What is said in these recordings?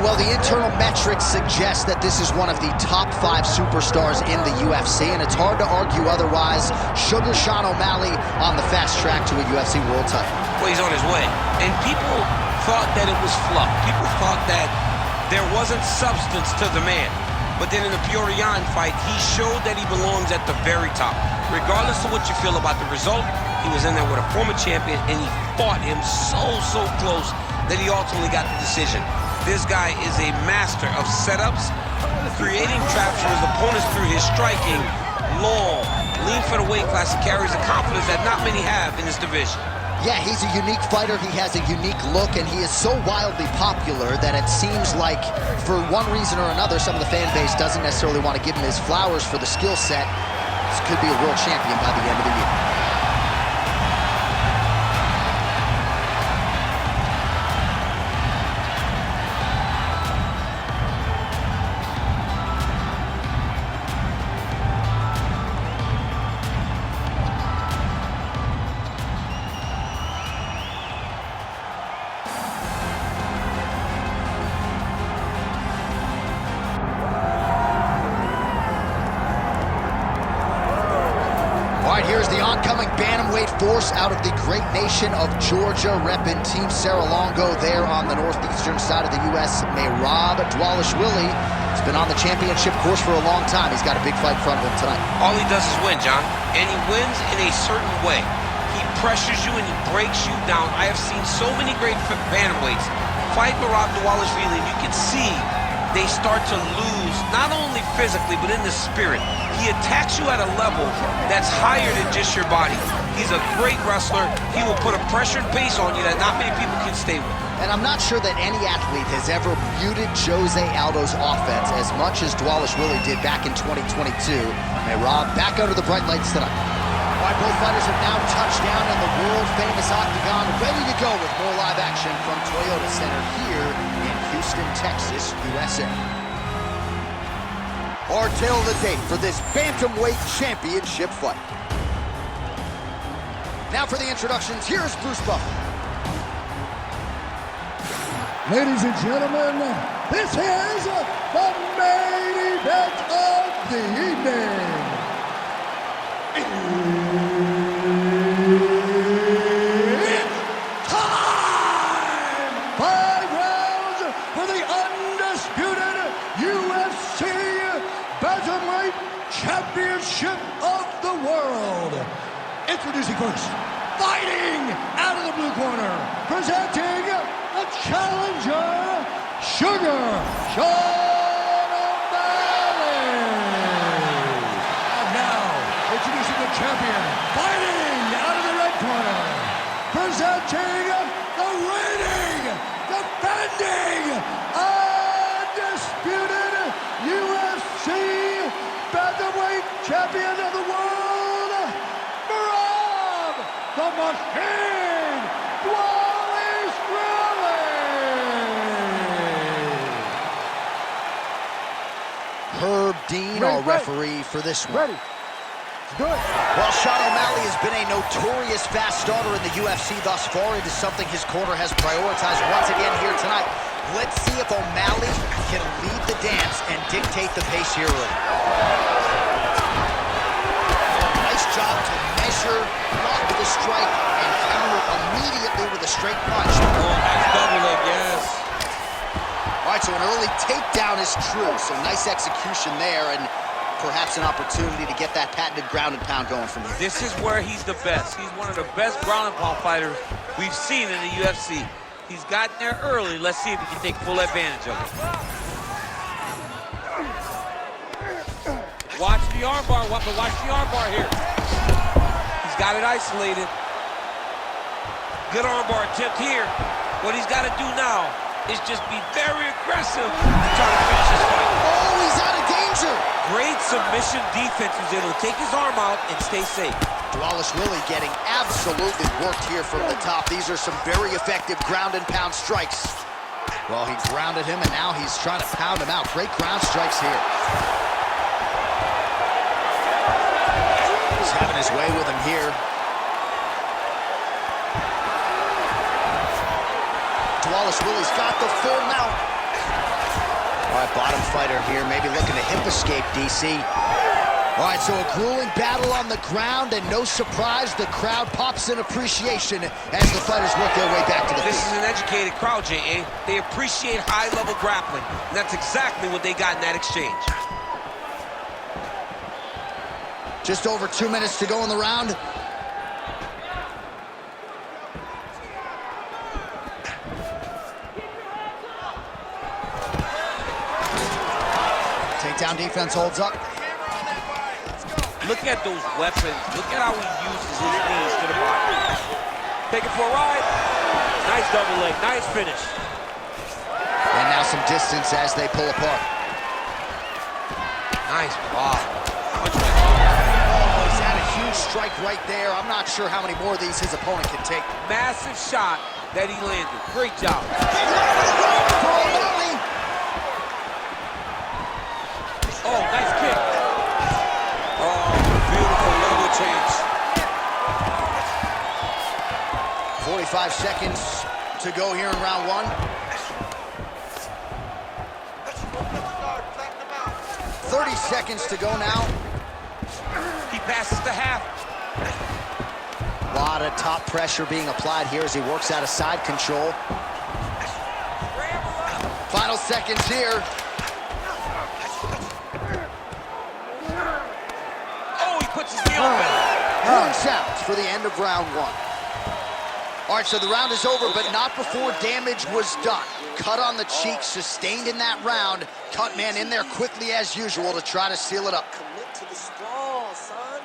well, the internal metrics suggest that this is one of the top 5 superstars in the UFC, and it's hard to argue otherwise. Sugar Sean O'Malley on the fast track to a UFC world title. Well, he's on his way. And people thought that it was fluff. People thought that there wasn't substance to the man. But then in the Peorian fight, he showed that he belongs at the very top. Regardless of what you feel about the result, he was in there with a former champion, and he fought him so close that he ultimately got the decision. This guy is a master of setups, creating traps for his opponents through his striking. Long, lean for the weight class. He carries a confidence that not many have in this division. Yeah, he's a unique fighter. He has a unique look, and he is so wildly popular that it seems like, for one reason or another, some of the fan base doesn't necessarily want to give him his flowers for the skill set. This could be a world champion by the end of the year. Here's the oncoming bantamweight force out of the great nation of Georgia, repping Team Serra-Longo there on the northeastern side of the U.S. Merab Dvalishvili. He's been on the championship course for a long time. He's got a big fight in front of him tonight. All he does is win, John, and he wins in a certain way. He pressures you and he breaks you down. I have seen so many great bantamweights fight Merab Dvalishvili, and you can see they start to lose, not only physically, but in the spirit. He attacks you at a level that's higher than just your body. He's a great wrestler. He will put a pressured pace on you that not many people can stay with. And I'm not sure that any athlete has ever muted Jose Aldo's offense as much as Dvalishvili did back in 2022. Merab back under the bright lights tonight. All right, both fighters have now touched down in the world-famous octagon, ready to go with more live action from Toyota Center here in Houston, Texas, USA. Our tale of the day for this bantamweight championship fight. Now for the introductions, here's Bruce Buffer. Ladies and gentlemen, this is the main event of the evening. It's time! 5 rounds for the undisputed UFC Bantamweight Championship of the World. Introducing first, fighting out of the blue corner, presenting the challenger, Sugar Sean O'Malley. And now, introducing the champion, fighting out of the red corner, presenting the reigning, defending, undisputed UFC Bantamweight Champion of the World, Merab the Machine Dvalishvili. Herb Dean, our referee for this one. Ready. Good. While Sean O'Malley has been a notorious fast starter in the UFC thus far, it is something his corner has prioritized once again here tonight. Let's see if O'Malley can lead the dance and dictate the pace here early. Nice job to measure, block the strike, and counter immediately with a straight punch. Oh, nice double leg, yes. All right, so an early takedown is true, so nice execution there, and perhaps an opportunity to get that patented ground and pound going from here. This is where he's the best. He's one of the best ground and pound fighters we've seen in the UFC. He's gotten there early. Let's see if he can take full advantage of it. Watch the armbar. Watch the armbar here. He's got it isolated. Good armbar attempt here. What he's got to do now is just be very aggressive to try to finish this fight. Oh, he's out of danger. Great submission defense. He's able to take his arm out and stay safe. Dvalishvili getting absolutely worked here from the top. These are some very effective ground and pound strikes. Well, he grounded him, and now he's trying to pound him out. Great ground strikes here. He's having his way with him here. Dvalishvili's got the full mount. right, bottom fighter here, maybe looking to hip escape, DC. All right, so a grueling battle on the ground, and no surprise, the crowd pops in appreciation as the fighters work their way back to the This feet. is an educated crowd, J.A. They appreciate high-level grappling, and that's exactly what they got in that exchange. Just over 2 minutes to go in the round. Takedown defense holds up. Look at those weapons. Look at how he uses his knees to the body. Take it for a ride. Nice double leg. Nice finish. And now some distance as they pull apart. Nice block. Oh, he's had a huge strike right there. I'm not sure how many more of these his opponent can take. Massive shot that he landed. Great job. Oh, nice kick. Oh, beautiful level change. 45 seconds to go here in round one. 30 seconds to go now. He passes the half. A lot of top pressure being applied here as he works out of side control. Final seconds here. Oh, he puts his knee on it. Horn sounds for the end of round one. All right, so the round is over, but not before damage was done. Cut on the cheek, sustained in that round. Cut man in there quickly as usual to try to seal it up. Commit to the straw, son.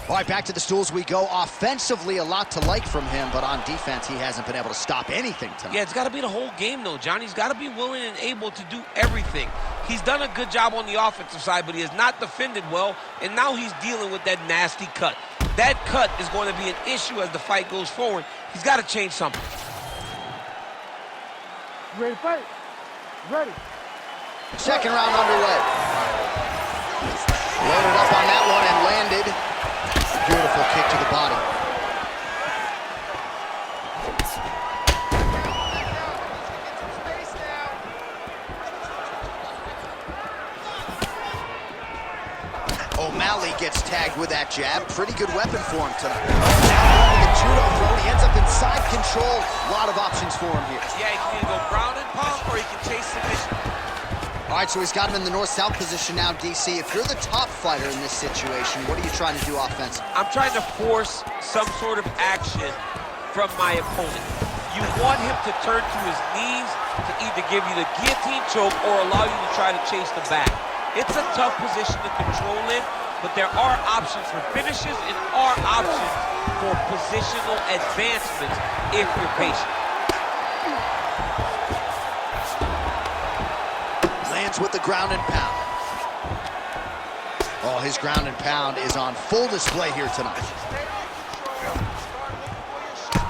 All right, back to the stools we go. Offensively, a lot to like from him, but on defense, he hasn't been able to stop anything tonight. Yeah, it's got to be the whole game, though, Johnny. He's got to be willing and able to do everything. He's done a good job on the offensive side, but he has not defended well, and now he's dealing with that nasty cut. That cut is going to be an issue as the fight goes forward. He's got to change something. Ready to fight? Ready. Second round underway. Loaded up on that one and landed. Beautiful kick to the body. Oh, Malley gets tagged with that jab. Pretty good weapon for him tonight. Now the judo throw. He ends up in side control. A lot of options for him here. Yeah, he can either go ground and pound or he can chase submission. All right, so he's got him in the north-south position now, DC. If you're the top fighter in this situation, what are you trying to do offensively? I'm trying to force some sort of action from my opponent. You want him to turn to his knees to either give you the guillotine choke or allow you to try to chase the back. It's a tough position to control in, but there are options for finishes and are options for positional advancements if you're patient. Lands with the ground and pound. Oh, his ground and pound is on full display here tonight.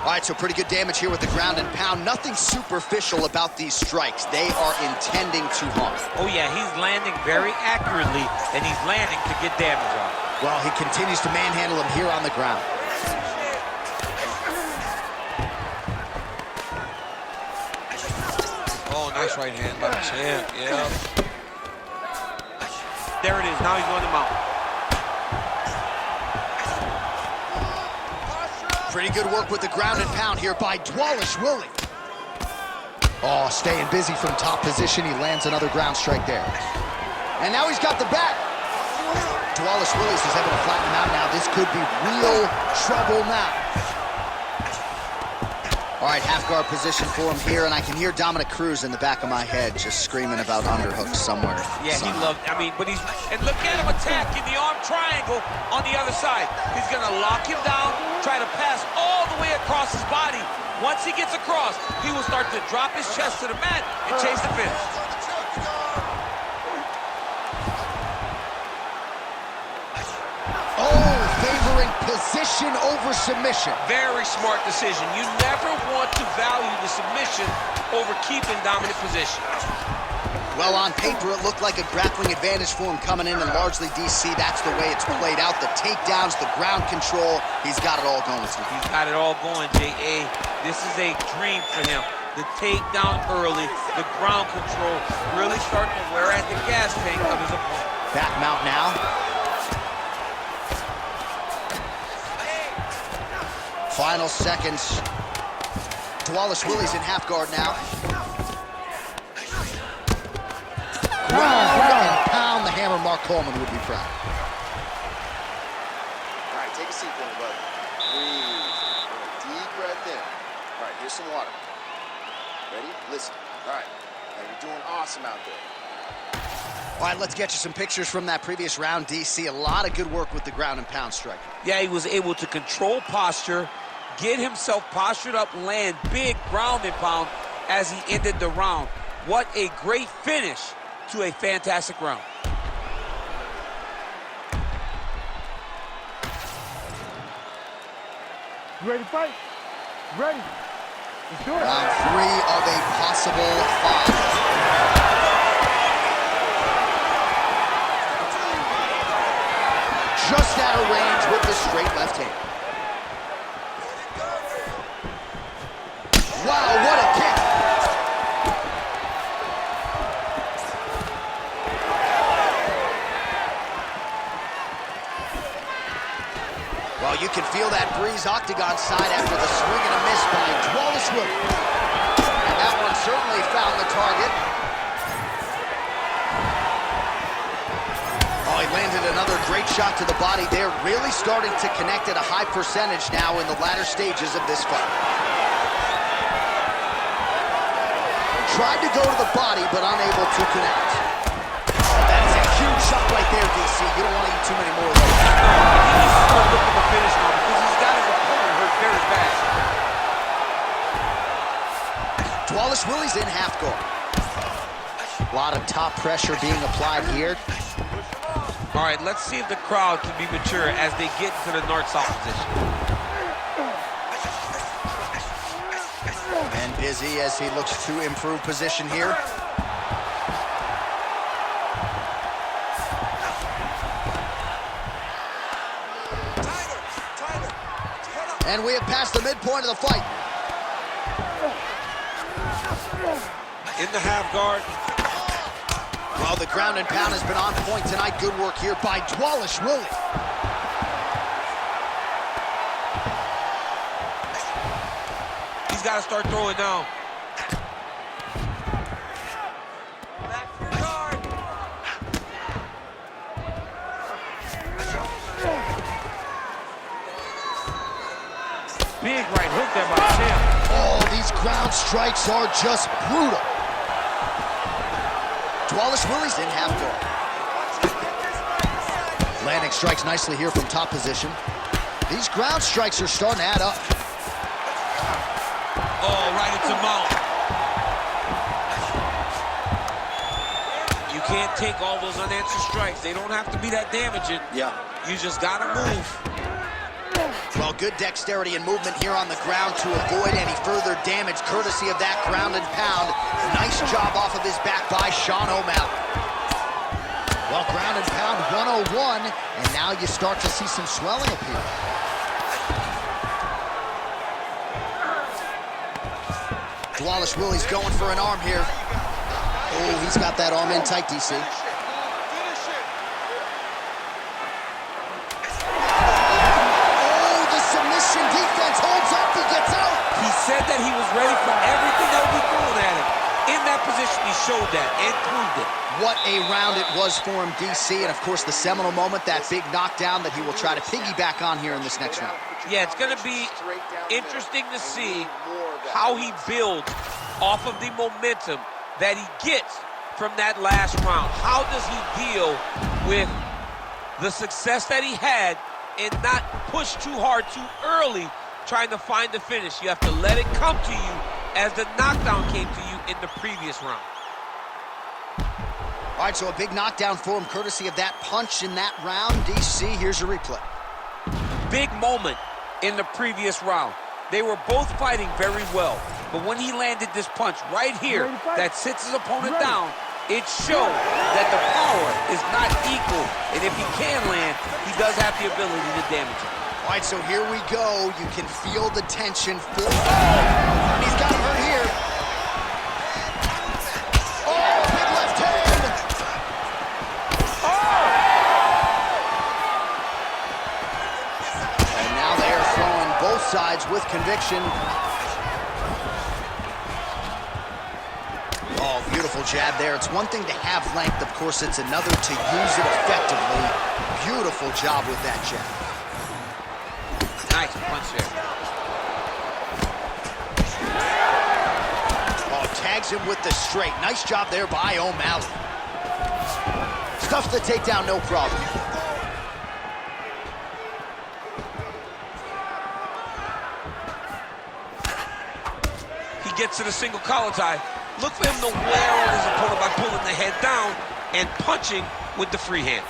All right, so pretty good damage here with the ground and pound. Nothing superficial about these strikes. They are intending to harm. Oh, yeah, he's landing very accurately, and he's landing to get damage on. Well, he continues to manhandle him here on the ground. Oh, nice right hand by the champ, yeah. There it is, now he's on the mount. Pretty good work with the ground and pound here by Dvalishvili. Oh, staying busy from top position. He lands another ground strike there. And now he's got the back. Dvalishvili is able to flatten him out now. This could be real trouble now. All right, half guard position for him here, and I can hear Dominic Cruz in the back of my head just screaming about underhooks somewhere. Yeah, he loved, but he's, and look at him attacking the arm triangle on the other side. He's gonna lock him down, try to pass all the way across his body. Once he gets across, he will start to drop his chest to the mat and chase the finish. Oh, favoring position over submission. Very smart decision. You never want to value the submission over keeping dominant position. Well, on paper, it looked like a grappling advantage for him coming in, and largely, DC, that's the way it's played out. The takedowns, the ground control, he's got it all going. He's got it all going, J.A. This is a dream for him. the takedown early, the ground control, really starting to wear at the gas tank of his opponent. Back mount now. Final seconds. Dvalishvili's in half guard now. Ground and pound. The hammer, Mark Coleman would be proud. All right, take a seat, then, brother. Breathe. Deep breath in. All right, here's some water. Ready? Listen. All right. Now you're doing awesome out there. All right, let's get you some pictures from that previous round, DC. A lot of good work with the ground and pound striking. Yeah, he was able to control posture, get himself postured up, land big ground and pound as he ended the round. What a great finish to a fantastic round. You ready to fight? Ready. Let's do it. Round 3 of a possible 5. Just out of range with the straight left hand. Wow, what a kick. Well, you can feel that breeze octagon side after the swing and a miss by Dvalishvili. And that one certainly found the target. Oh, he landed another great shot to the body there, really starting to connect at a high percentage now in the latter stages of this fight. Tried to go to the body, but unable to connect. That is a huge shot right there, DC. You don't want to eat too many more of those. He's still looking to finish now because he's got his opponent hurt very bad. Dvalishvili's in half guard. A lot of top pressure being applied here. All right, let's see if the crowd can be mature as they get into the north-south position. And busy as he looks to improve position here. And we have passed the midpoint of the fight. In the half guard. Well, the ground and pound has been on point tonight. Good work here by Dvalishvili. He's got to start throwing now. Big right hook there by Sam. Oh, these ground strikes are just brutal. Dvalishvili's in half guard. Landing strikes nicely here from top position. These ground strikes are starting to add up. Oh, right into mount. You can't take all those unanswered strikes. They don't have to be that damaging. Yeah. You just got to move. Well, good dexterity and movement here on the ground to avoid any further damage, courtesy of that ground and pound. Nice job off of his back by Sean O'Malley. Well, ground and pound 101, and now you start to see some swelling appear. Dvalishvili's going for an arm here. Oh, he's got that arm in tight, DC. Defense holds up, he gets out. He said that he was ready for everything that would be thrown at him. In that position, he showed that and proved it. What a round it was for him, DC, and of course the seminal moment, that big knockdown that he will try to piggyback on here in this next round. Yeah, it's going to be interesting to see how he builds off of the momentum that he gets from that last round. How does he deal with the success that he had and not push too hard too early trying to find the finish? You have to let it come to you as the knockdown came to you in the previous round. All right, so a big knockdown for him, courtesy of that punch in that round. DC, here's your replay. Big moment in the previous round. They were both fighting very well, but when he landed this punch right here that sits his opponent down, it showed that the power is not equal, and if he can land, he does have the ability to damage it. All right, so here we go. You can feel the tension. And he's got him hurt here. sides with conviction. Oh, beautiful jab there. It's one thing to have length, of course, it's another to use it effectively. Beautiful job with that jab. Nice punch there. Oh, tags him with the straight. Nice job there by O'Malley. Stuffs the takedown, no problem. He gets to the single collar tie. Look for him to wear on his opponent by pulling the head down and punching with the free hand.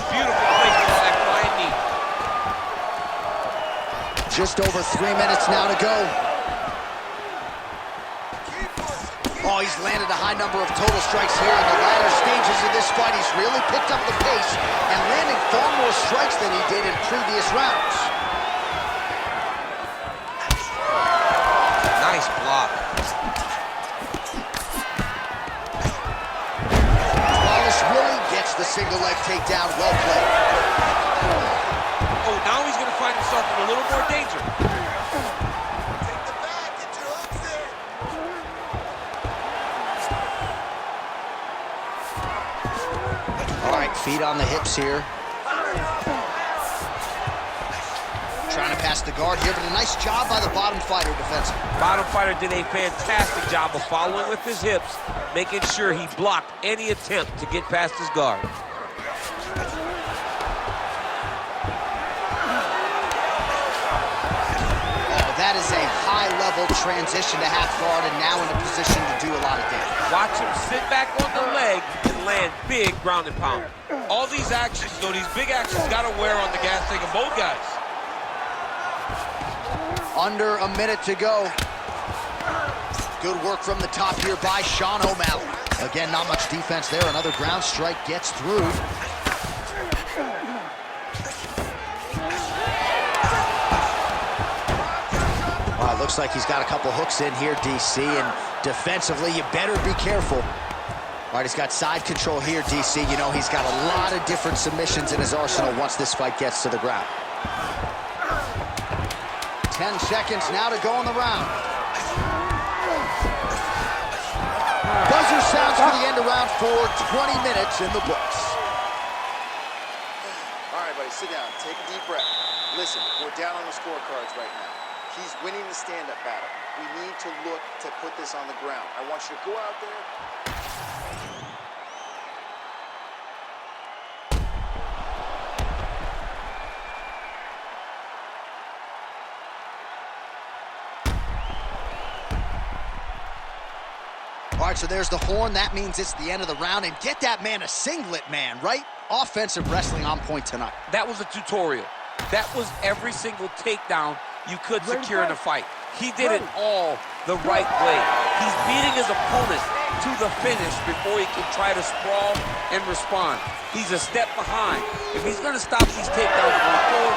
Beautiful placement of that flying knee. Just over 3 minutes now to go. Oh, he's landed a high number of total strikes here in the latter stages of this fight. He's really picked up the pace and landing far more strikes than he did in previous rounds. Nice block. Dvalishvili gets the single leg takedown. Well played. Oh, now he's going to find himself in a little more danger. Take the back, get your hooks there. All right, feet on the hips here. Trying to pass the guard here, but a nice job by the bottom fighter defensively. Bottom fighter did a fantastic job of following with his hips, making sure he blocked any attempt to get past his guard. Oh, that is a high-level transition to half guard and now in a position to do a lot of damage. Watch him sit back on the leg and land big ground and pound. All these actions, though, these big actions got to wear on the gas tank of both guys. Under a minute to go. Good work from the top here by Sean O'Malley. Again, not much defense there. Another ground strike gets through. Wow, looks like he's got a couple hooks in here, DC, and defensively, you better be careful. All right, he's got side control here, DC. You know, he's got a lot of different submissions in his arsenal once this fight gets to the ground. 10 seconds now to go in the round. Buzzer sounds for the end of round 4, 20 minutes in the books. All right, buddy, sit down. Take a deep breath. Listen, we're down on the scorecards right now. He's winning the stand-up battle. We need to look to put this on the ground. I want you to go out there. All right, so there's the horn. That means it's the end of the round. And get that man a singlet, man, right? Offensive wrestling on point tonight. That was a tutorial. That was every single takedown you could secure in a fight. He did it all the right way. He's beating his opponent to the finish before he can try to sprawl and respond. He's a step behind. If he's going to stop these takedowns going forward.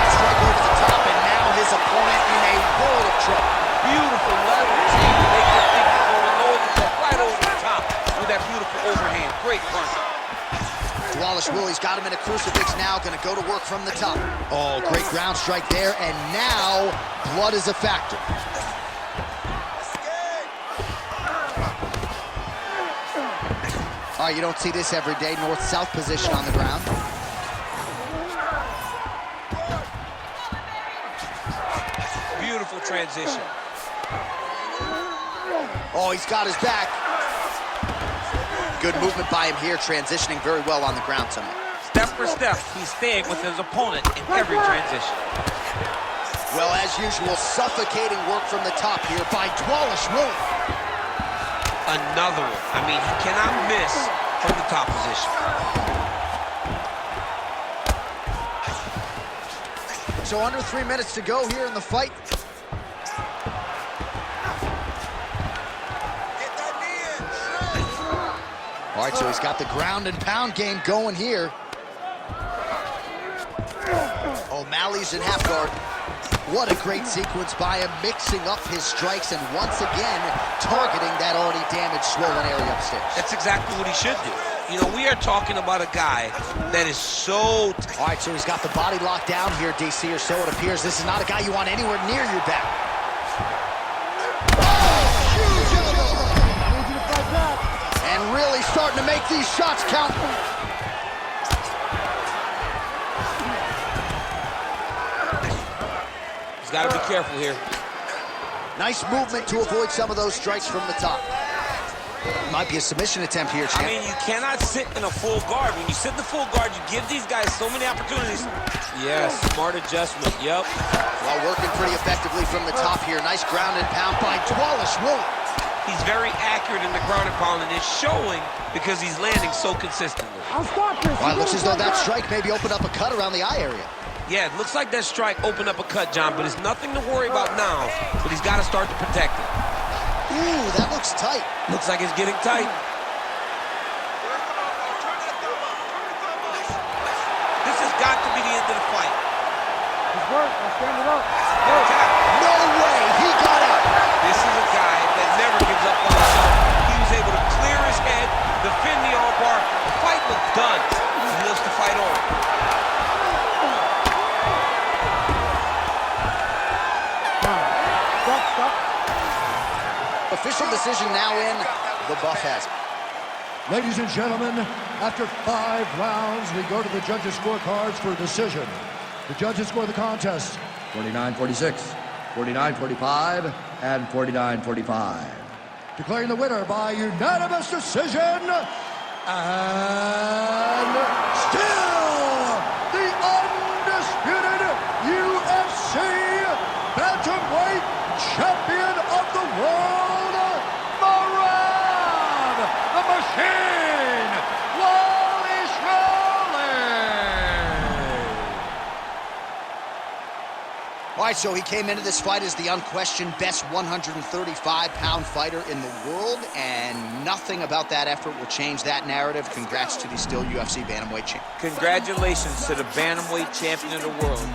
Strike over the top, and now his opponent in a world of trouble. Beautiful leverage to make the thing going low, right over the top with that beautiful overhand. Great punch. Dvalishvili's got him in a crucifix now, going to go to work from the top. Oh, great ground strike there, and now blood is a factor. All right, you don't see this every day. North-south position on the ground. Beautiful transition. Oh, he's got his back. Good movement by him here, transitioning very well on the ground tonight. Step for step, he's staying with his opponent in every transition. Well, as usual, suffocating work from the top here by Dvalishvili. Another one. I mean, he cannot miss from the top position. So under 3 minutes to go here in the fight. All right, so he's got the ground and pound game going here. O'Malley's in half guard. What a great sequence by him, mixing up his strikes and once again targeting that already damaged, swollen area upstairs. That's exactly what he should do. You know, we are talking about a guy that is so... All right, so he's got the body locked down here, DC, or so it appears. This is not a guy you want anywhere near your back. And really starting to make these shots count. He's got to be careful here. Nice movement to avoid some of those strikes from the top. Might be a submission attempt here, champ. I mean, you cannot sit in a full guard. When you sit in the full guard, you give these guys so many opportunities. Yes, smart adjustment, yep. Well, working pretty effectively from the top here. Nice ground and pound by Dvalishvili. He's very accurate in the ground and pound, and it's showing because he's landing so consistently. I'll stop this. Well, it looks as though that strike maybe opened up a cut around the eye area. Yeah, it looks like that strike opened up a cut, John, but it's nothing to worry about now, but he's got to start to protect it. Ooh, that looks tight. Looks like it's getting tight. This has got to be the end of the fight. It's work. I'll stand it up. No way, he got up. This is a guy that never gives up on himself. He was able to clear his head, defend the armbar. The fight was done. He lives to fight on. Stop. Official decision now in. The buff has it. Ladies and gentlemen, after 5 rounds, we go to the judges' scorecards for a decision. The judges score the contest 49-46, 49-45, and 49-45. Declaring the winner by unanimous decision, and still the undisputed UFC bantamweight champion of the world, Merab, the Machine, Dvalishvili. All right, so he came into this fight as the unquestioned best 135-pound fighter in the world, and nothing about that effort will change that narrative. Congrats to the still UFC bantamweight champ. Congratulations to the bantamweight champion of the world.